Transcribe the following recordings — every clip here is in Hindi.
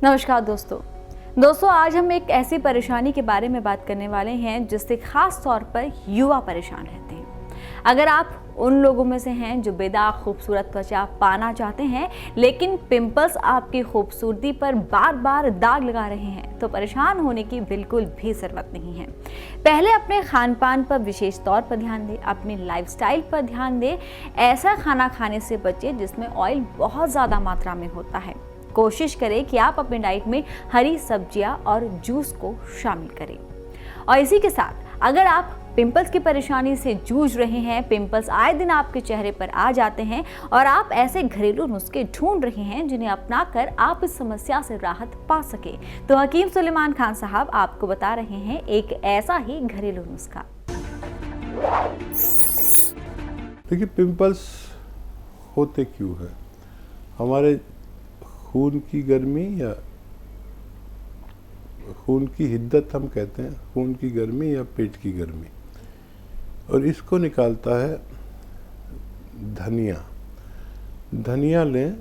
नमस्कार दोस्तों आज हम एक ऐसी परेशानी के बारे में बात करने वाले हैं जिससे खास तौर पर युवा परेशान रहते हैं। अगर आप उन लोगों में से हैं जो बेदाग खूबसूरत त्वचा पाना चाहते हैं लेकिन पिंपल्स आपकी खूबसूरती पर बार बार दाग लगा रहे हैं तो परेशान होने की बिल्कुल भी जरूरत नहीं है। पहले अपने खान पान पर विशेष तौर पर ध्यान दें, अपनी लाइफस्टाइल पर ध्यान दें। ऐसा खाना खाने से बचें जिसमें ऑयल बहुत ज़्यादा मात्रा में होता है। कोशिश करें कि आप अपनी डाइट में हरी सब्जियां और जूस को शामिल करें। और इसी के साथ अगर आप पिंपल्स की परेशानी से जूझ रहे हैं, पिंपल्स आए दिन आपके चेहरे पर आ जाते हैं और आप ऐसे घरेलू नुस्खे ढूंढ रहे हैं जिन्हें अपनाकर आप इस समस्या से राहत पा सके, तो हकीम सुलेमान खान साहब आपको बता रहे हैं एक ऐसा ही घरेलू नुस्खा। देखिए, पिंपल्स होते क्यों है? हमारे खून की गर्मी या खून की हिद्दत हम कहते हैं, खून की गर्मी या पेट की गर्मी, और इसको निकालता है धनिया। धनिया लें,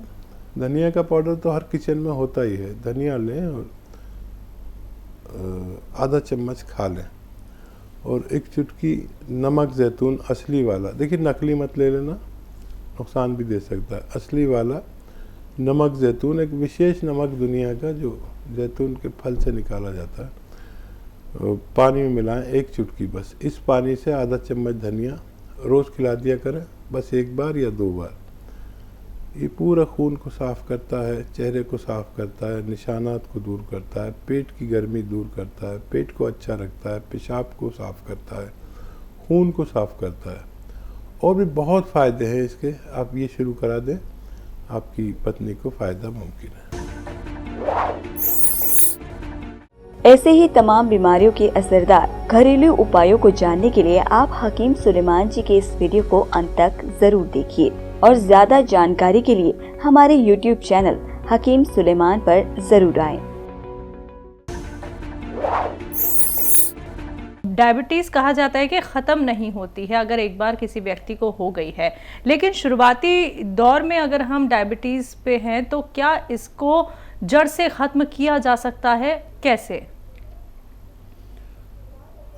धनिया का पाउडर तो हर किचन में होता ही है। धनिया लें और आधा चम्मच खा लें, और एक चुटकी नमक जैतून असली वाला, देखिए नकली मत ले लेना, नुकसान भी दे सकता है। असली वाला नमक जैतून, एक विशेष नमक दुनिया का जो जैतून के फल से निकाला जाता है, पानी में मिलाएं, एक चुटकी बस। इस पानी से आधा चम्मच धनिया रोज़ खिला दिया करें, बस एक बार या 2 बार। ये पूरा खून को साफ़ करता है, चेहरे को साफ़ करता है, निशानात को दूर करता है, पेट की गर्मी दूर करता है, पेट को अच्छा रखता है, पेशाब को साफ़ करता है, खून को साफ़ करता है। और भी बहुत फ़ायदे हैं इसके। आप ये शुरू करा दें, आपकी पत्नी को फ़ायदा मुमकिन है। ऐसे ही तमाम बीमारियों के असरदार घरेलू उपायों को जानने के लिए आप हकीम सुलेमान जी के इस वीडियो को अंत तक जरूर देखिए, और ज्यादा जानकारी के लिए हमारे YouTube चैनल हकीम सुलेमान पर जरूर आएं। डायबिटीज़ कहा जाता है कि ख़त्म नहीं होती है अगर एक बार किसी व्यक्ति को हो गई है, लेकिन शुरुआती दौर में अगर हम डायबिटीज़ पे हैं तो क्या इसको जड़ से ख़त्म किया जा सकता है? कैसे?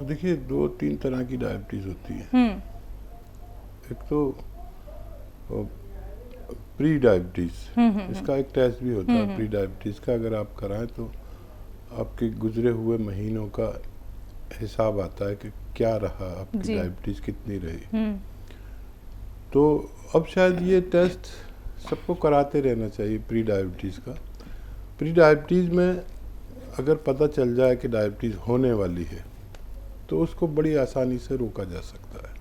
देखिए, 2-3 तरह की डायबिटीज़ होती है। एक तो प्री डायबिटीज़, इसका एक टेस्ट भी होता है प्री डायबिटीज़ का। अगर आप कराएं तो आपके गुजरे हुए महीनों का हिसाब आता है कि क्या रहा, आपकी डायबिटीज़ कितनी रही। तो अब शायद ये टेस्ट सबको कराते रहना चाहिए प्री डायबिटीज़ का। प्री डायबिटीज़ में अगर पता चल जाए कि डायबिटीज़ होने वाली है तो उसको बड़ी आसानी से रोका जा सकता है।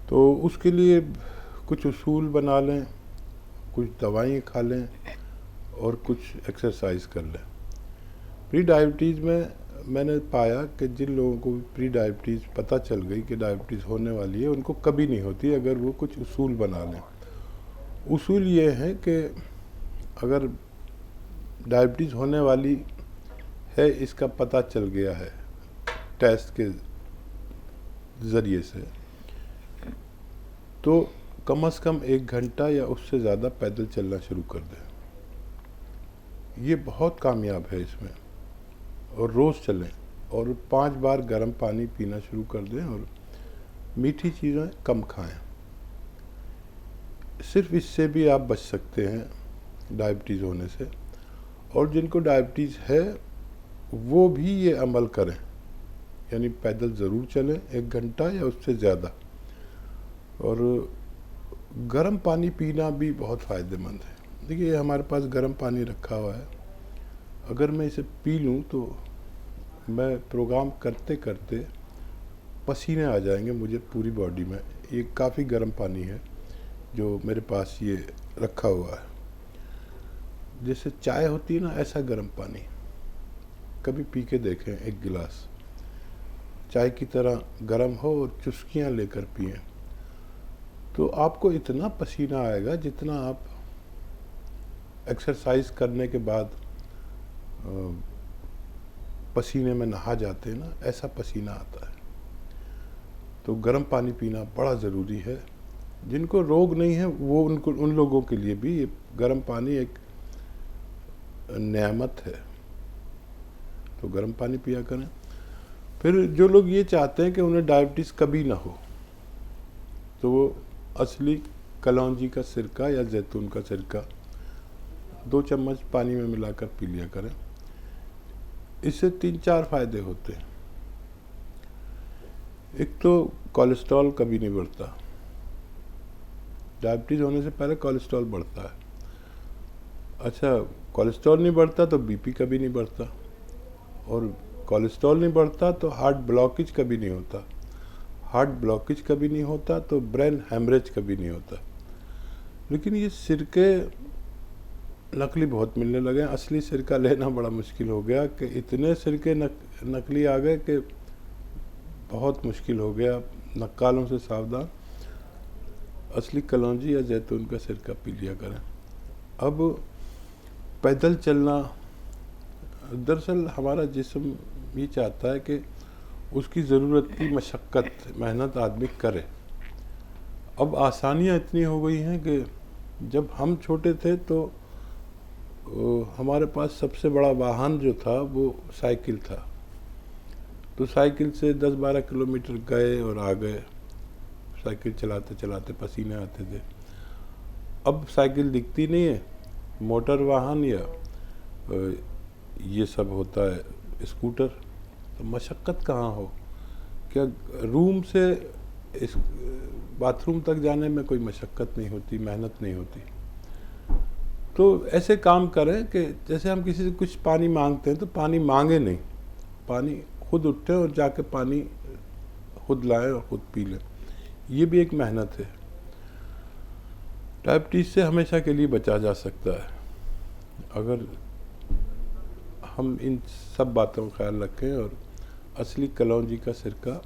तो उसके लिए कुछ उसूल बना लें, कुछ दवाएं खा लें और कुछ एक्सरसाइज कर लें। प्री डायबिटीज़ में मैंने पाया कि जिन लोगों को प्री डायबिटीज़ पता चल गई कि डायबिटीज़ होने वाली है, उनको कभी नहीं होती अगर वो कुछ उसूल बना लें। उसूल ये है कि अगर डायबिटीज़ होने वाली है, इसका पता चल गया है टेस्ट के ज़रिए से, तो कम से कम 1 घंटा या उससे ज़्यादा पैदल चलना शुरू कर दें। ये बहुत कामयाब है इसमें। और रोज़ चलें, और 5 बार गर्म पानी पीना शुरू कर दें, और मीठी चीज़ें कम खाएं। सिर्फ इससे भी आप बच सकते हैं डायबिटीज़ होने से। और जिनको डायबिटीज़ है वो भी ये अमल करें, यानी पैदल ज़रूर चलें 1 घंटा या उससे ज़्यादा। और गर्म पानी पीना भी बहुत फ़ायदेमंद है। देखिए, हमारे पास गर्म पानी रखा हुआ है, अगर मैं इसे पी लूँ तो मैं प्रोग्राम करते करते पसीने आ जाएंगे मुझे पूरी बॉडी में। ये काफ़ी गर्म पानी है जो मेरे पास ये रखा हुआ है। जैसे चाय होती है ना, ऐसा गर्म पानी कभी पी के देखें। 1 गिलास चाय की तरह गर्म हो और चुस्कियाँ लेकर पिएं, तो आपको इतना पसीना आएगा जितना आप एक्सरसाइज करने के बाद पसीने में नहा जाते हैं ना, ऐसा पसीना आता है। तो गर्म पानी पीना बड़ा ज़रूरी है। जिनको रोग नहीं है वो उन लोगों के लिए भी ये गर्म पानी एक नेमत है, तो गर्म पानी पिया करें। फिर जो लोग ये चाहते हैं कि उन्हें डायबिटीज़ कभी ना हो, तो वो असली कलौंजी का सिरका या जैतून का सिरका 2 चम्मच पानी में मिलाकर पी लिया करें। इससे 3-4 फायदे होते हैं। एक तो कोलेस्ट्रॉल कभी नहीं बढ़ता। डायबिटीज़ होने से पहले कोलेस्ट्रॉल बढ़ता है। अच्छा, कोलेस्ट्रॉल नहीं बढ़ता तो बीपी कभी नहीं बढ़ता, और कोलेस्ट्रॉल नहीं बढ़ता तो हार्ट ब्लॉकेज कभी नहीं होता, हार्ट ब्लॉकेज कभी नहीं होता तो ब्रेन हैमरेज कभी नहीं होता। लेकिन ये सिरके नकली बहुत मिलने लगे हैं। असली सिरका लेना बड़ा मुश्किल हो गया कि इतने सिरके नकली आ गए कि बहुत मुश्किल हो गया। नक्कालों से सावधान, असली कलौंजी या जैतून का सिरका पी लिया करें। अब पैदल चलना, दरअसल हमारा जिस्म ये चाहता है कि उसकी ज़रूरत की मशक्क़त, मेहनत आदमी करे। अब आसानियाँ इतनी हो गई हैं कि जब हम छोटे थे तो हमारे पास सबसे बड़ा वाहन जो था वो साइकिल था, तो साइकिल से 10-12 किलोमीटर गए और आ गए। साइकिल चलाते चलाते पसीने आते थे। अब साइकिल दिखती नहीं है, मोटर वाहन या ये सब होता है स्कूटर, तो मशक्क़त कहाँ हो। क्या रूम से इस बाथरूम तक जाने में कोई मशक्क़त नहीं होती, मेहनत नहीं होती। तो ऐसे काम करें कि जैसे हम किसी से कुछ पानी मांगते हैं तो पानी मांगे नहीं, पानी खुद उठे और जाके पानी खुद लाएं और खुद पी लें। ये भी एक मेहनत है। डायबिटीज़ से हमेशा के लिए बचा जा सकता है अगर हम इन सब बातों का ख्याल रखें और असली कलौंजी का सिरका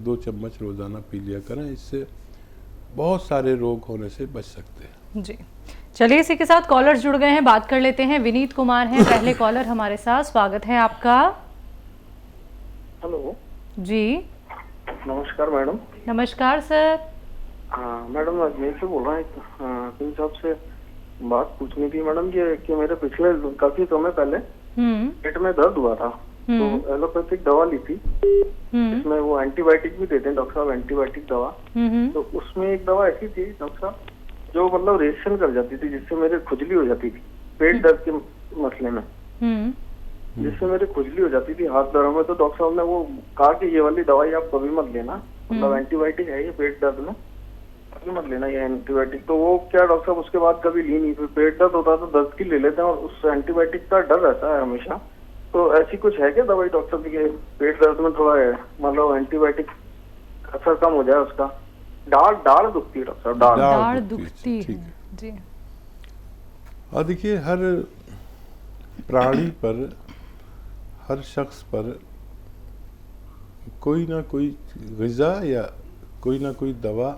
2 चम्मच रोज़ाना पी लिया करें। इससे बहुत सारे रोग होने से बच सकते हैं। जी, चलिए इसी के साथ कॉलर्स जुड़ गए हैं, बात कर लेते हैं। विनीत कुमार हैं पहले कॉलर हमारे साथ, स्वागत है आपका। हेलो जी नमस्कार मैडम। नमस्कार सर। हाँ मैडम, अजमेर से बोल रहा हूँ। तुम साहब से बात पूछनी थी मैडम, ये कि मेरे पिछले काफी समय पहले पेट में दर्द हुआ था, तो एलोपैथिक दवा ली थी। इसमें वो एंटीबायोटिक भी देते हैं डॉक्टर साहब, एंटीबायोटिक दवा। तो उसमें एक दवा ऐसी थी डॉक्टर साहब जो मतलब रिएक्शन कर जाती थी, जिससे मेरे खुजली हो जाती थी पेट दर्द के मसले में, जिससे मेरे खुजली हो जाती थी हाथ पैरों में। तो डॉक्टर साहब ने वो कहा कि ये वाली दवाई आप कभी मत लेना, मतलब एंटीबायोटिक है ये पेट दर्द में, कभी मत लेना ये एंटीबायोटिक। तो वो क्या डॉक्टर साहब उसके बाद कभी ली नहीं। फिर पेट दर्द होता है तो दर्द की ले लेते हैं और उस एंटीबायोटिक का डर रहता है हमेशा। तो ऐसी कुछ है क्या दवाई डॉक्टर साहब की पेट दर्द में थोड़ा मतलब एंटीबायोटिक असर कम हो जाए उसका? दाढ़ दुखती है डॉक्टर साहब, दाढ़ दुखती है जी। और देखिए, हर प्राणी पर, हर शख्स पर कोई ना कोई ग़िज़ा या कोई ना कोई दवा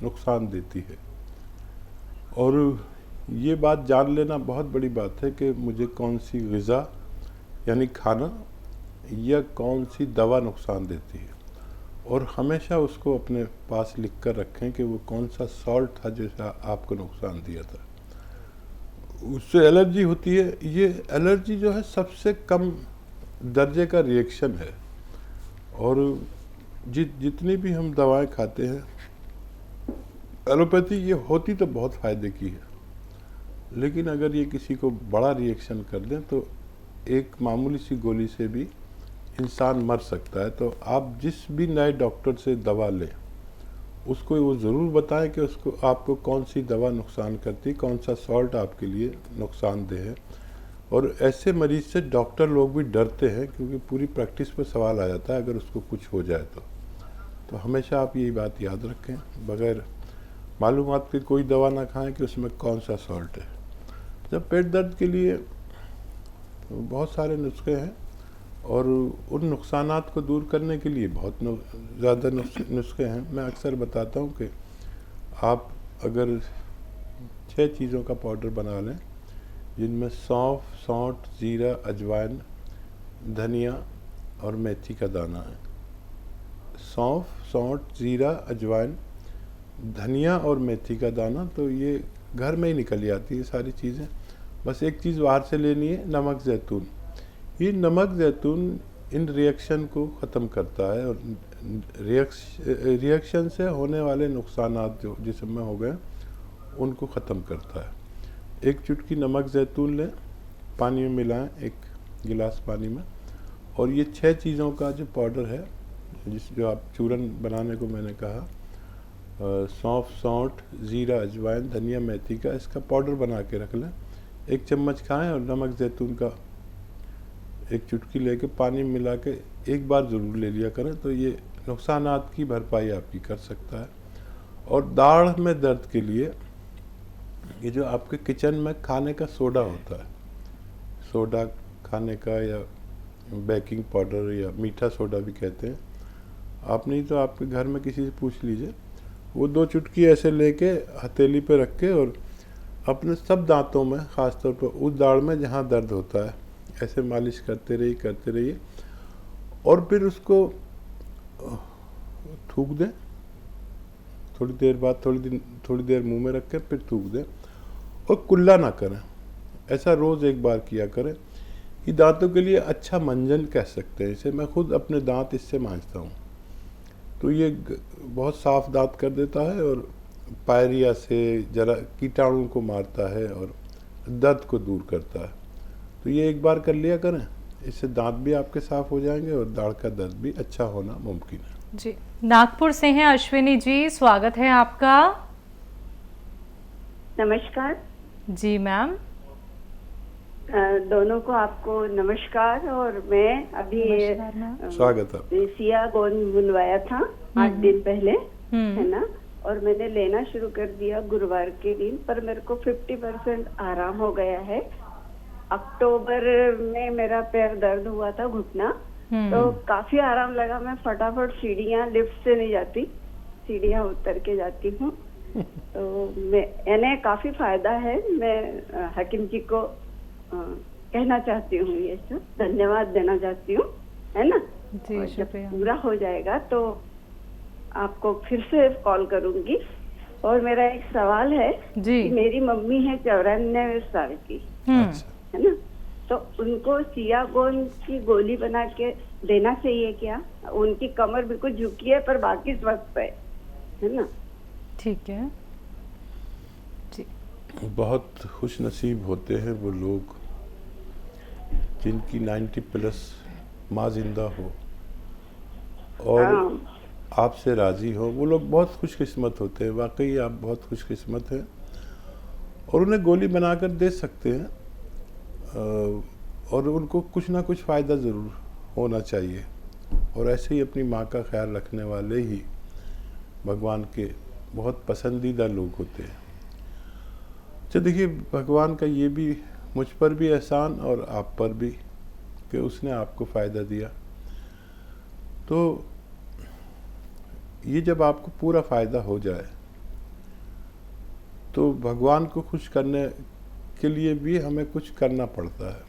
नुकसान देती है, और ये बात जान लेना बहुत बड़ी बात है कि मुझे कौन सी ग़िज़ा यानी खाना या कौन सी दवा नुकसान देती है, और हमेशा उसको अपने पास लिख कर रखें कि वो कौन सा सॉल्ट था जैसा आपको नुकसान दिया था। उससे एलर्जी होती है। ये एलर्जी जो है सबसे कम दर्जे का रिएक्शन है, और जितनी भी हम दवाएं खाते हैं एलोपैथी, ये होती तो बहुत फ़ायदे की है, लेकिन अगर ये किसी को बड़ा रिएक्शन कर दें तो एक मामूली सी गोली से भी इंसान मर सकता है। तो आप जिस भी नए डॉक्टर से दवा लें उसको वो ज़रूर बताएं कि उसको आपको कौन सी दवा नुकसान करती है, कौन सा सॉल्ट आपके लिए नुकसानदेह है। और ऐसे मरीज़ से डॉक्टर लोग भी डरते हैं, क्योंकि पूरी प्रैक्टिस पर सवाल आ जाता है अगर उसको कुछ हो जाए तो हमेशा आप यही बात याद रखें, बग़ैर मालूमात के कोई दवा ना खाएं कि उसमें कौन सा सॉल्ट है। जब पेट दर्द के लिए तो बहुत सारे नुस्खे हैं, और उन नुकसानात को दूर करने के लिए बहुत ज़्यादा नुस्खे हैं। मैं अक्सर बताता हूँ कि आप अगर 6 चीज़ों का पाउडर बना लें, जिनमें सौंफ, सौंठ, जीरा, अजवाइन, धनिया और मेथी का दाना है। सौंफ, सौंठ, जीरा, अजवाइन, धनिया और मेथी का दाना, तो ये घर में ही निकल आती है सारी चीज़ें। बस एक चीज़ बाहर से लेनी है, नमक ज़ैतून। ये नमक ज़ैतून इन रिएक्शन को ख़त्म करता है और रिएक्शन से होने वाले नुकसानात जो जिस्म में हो गए उनको ख़त्म करता है। एक चुटकी नमक ज़ैतून लें, पानी में मिलाएं, एक गिलास पानी में, और ये 6 चीज़ों का जो पाउडर है, जो आप चूरन बनाने को मैंने कहा, सौंफ, सौंठ, ज़ीरा, अजवाइन, धनिया, मेथी का, इसका पाउडर बना के रख लें। 1 चम्मच खाएं और नमक ज़ैतून का 1 चुटकी लेके पानी में मिला के एक बार ज़रूर ले लिया करें, तो ये नुकसानात की भरपाई आपकी कर सकता है। और दाढ़ में दर्द के लिए ये जो आपके किचन में खाने का सोडा होता है, सोडा खाने का या बेकिंग पाउडर या मीठा सोडा भी कहते हैं, आप नहीं तो आपके घर में किसी से पूछ लीजिए, वो 2 चुटकी ऐसे लेके हथेली पे रख के और अपने सब दांतों में, ख़ास तौर पर उस दाढ़ में जहाँ दर्द होता है, ऐसे मालिश करते रहिए और फिर उसको थूक दें। थोड़ी देर बाद थोड़ी देर मुंह में रख के फिर थूक दें और कुल्ला ना करें। ऐसा रोज़ एक बार किया करें। ये दांतों के लिए अच्छा मंजन कह सकते हैं इसे। मैं खुद अपने दांत इससे मांजता हूँ, तो ये बहुत साफ दांत कर देता है और पायरिया से जरा कीटाणु को मारता है और दर्द को दूर करता है। तो ये एक बार कर लिया करें, इससे दांत भी आपके साफ हो जाएंगे और दाढ़ का दर्द भी अच्छा होना मुमकिन है। जी, नागपुर से हैं अश्विनी जी, स्वागत है आपका। नमस्कार जी मैम। दोनों को आपको नमस्कार। और मैं अभी स्वागत है। सिया गोंद बुनवाया था 8 दिन पहले, है ना, और मैंने लेना शुरू कर दिया गुरुवार के दिन, पर मेरे को 50% आराम हो गया है। अक्टूबर में मेरा पैर दर्द हुआ था, घुटना, तो काफी आराम लगा। मैं फटाफट सीढ़ियाँ, लिफ्ट से नहीं जाती, सीढ़ियाँ उतर के जाती हूँ। तो मैंने काफी फायदा है। मैं हकीम जी को कहना चाहती हूँ, ये सब धन्यवाद देना चाहती हूँ, है ना। जी शुक्रिया। पूरा हो जाएगा तो आपको फिर से कॉल करूंगी। और मेरा एक सवाल है जी। कि मेरी मम्मी है 94 साल की, है ना, तो उनको सियागोन की गोली बना के देना चाहिए क्या? उनकी कमर बिल्कुल झुकी है पर बाकी स्वस्थ है ना। ठीक है जी। बहुत खुश नसीब होते हैं वो लोग जिनकी 90+ माँ जिंदा हो और आपसे राज़ी हो। वो लोग बहुत खुशकिस्मत होते हैं। वाकई आप बहुत खुशकिस्मत हैं और उन्हें गोली बनाकर दे सकते हैं, और उनको कुछ ना कुछ फ़ायदा ज़रूर होना चाहिए। और ऐसे ही अपनी माँ का ख्याल रखने वाले ही भगवान के बहुत पसंदीदा लोग होते हैं। अच्छा देखिए, भगवान का ये भी मुझ पर भी एहसान और आप पर भी कि उसने आपको फ़ायदा दिया। तो ये जब आपको पूरा फ़ायदा हो जाए तो भगवान को खुश करने के लिए भी हमें कुछ करना पड़ता है।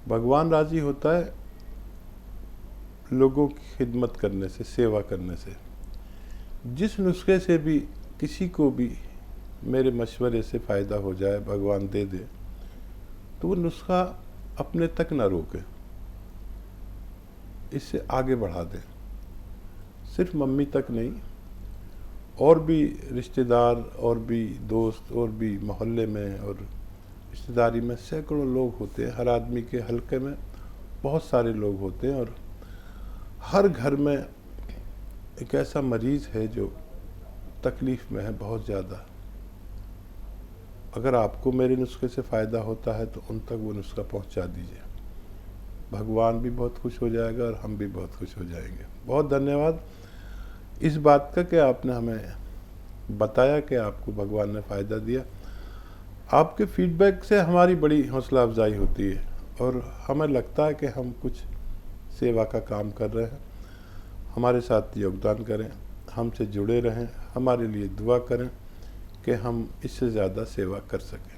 भगवान राज़ी होता है लोगों की खिदमत करने से, सेवा करने से। जिस नुस्खे से भी किसी को भी मेरे मशवरे से फ़ायदा हो जाए, भगवान दे दे, तो वो नुस्खा अपने तक ना रोके, इससे आगे बढ़ा दे। सिर्फ मम्मी तक नहीं, और भी रिश्तेदार, और भी दोस्त, और भी मोहल्ले में और रिश्तेदारी में सैकड़ों लोग होते हैं। हर आदमी के हलके में बहुत सारे लोग होते हैं और हर घर में एक ऐसा मरीज़ है जो तकलीफ़ में है बहुत ज़्यादा। अगर आपको मेरे नुस्खे से फ़ायदा होता है तो उन तक वो नुस्खा पहुंचा दीजिए। भगवान भी बहुत खुश हो जाएगा और हम भी बहुत खुश हो जाएंगे। बहुत धन्यवाद इस बात का कि आपने हमें बताया कि आपको भगवान ने फ़ायदा दिया। आपके फीडबैक से हमारी बड़ी हौसला अफजाई होती है और हमें लगता है कि हम कुछ सेवा का काम कर रहे हैं। हमारे साथ योगदान करें, हमसे जुड़े रहें, हमारे लिए दुआ करें कि हम इससे ज़्यादा सेवा कर सकें।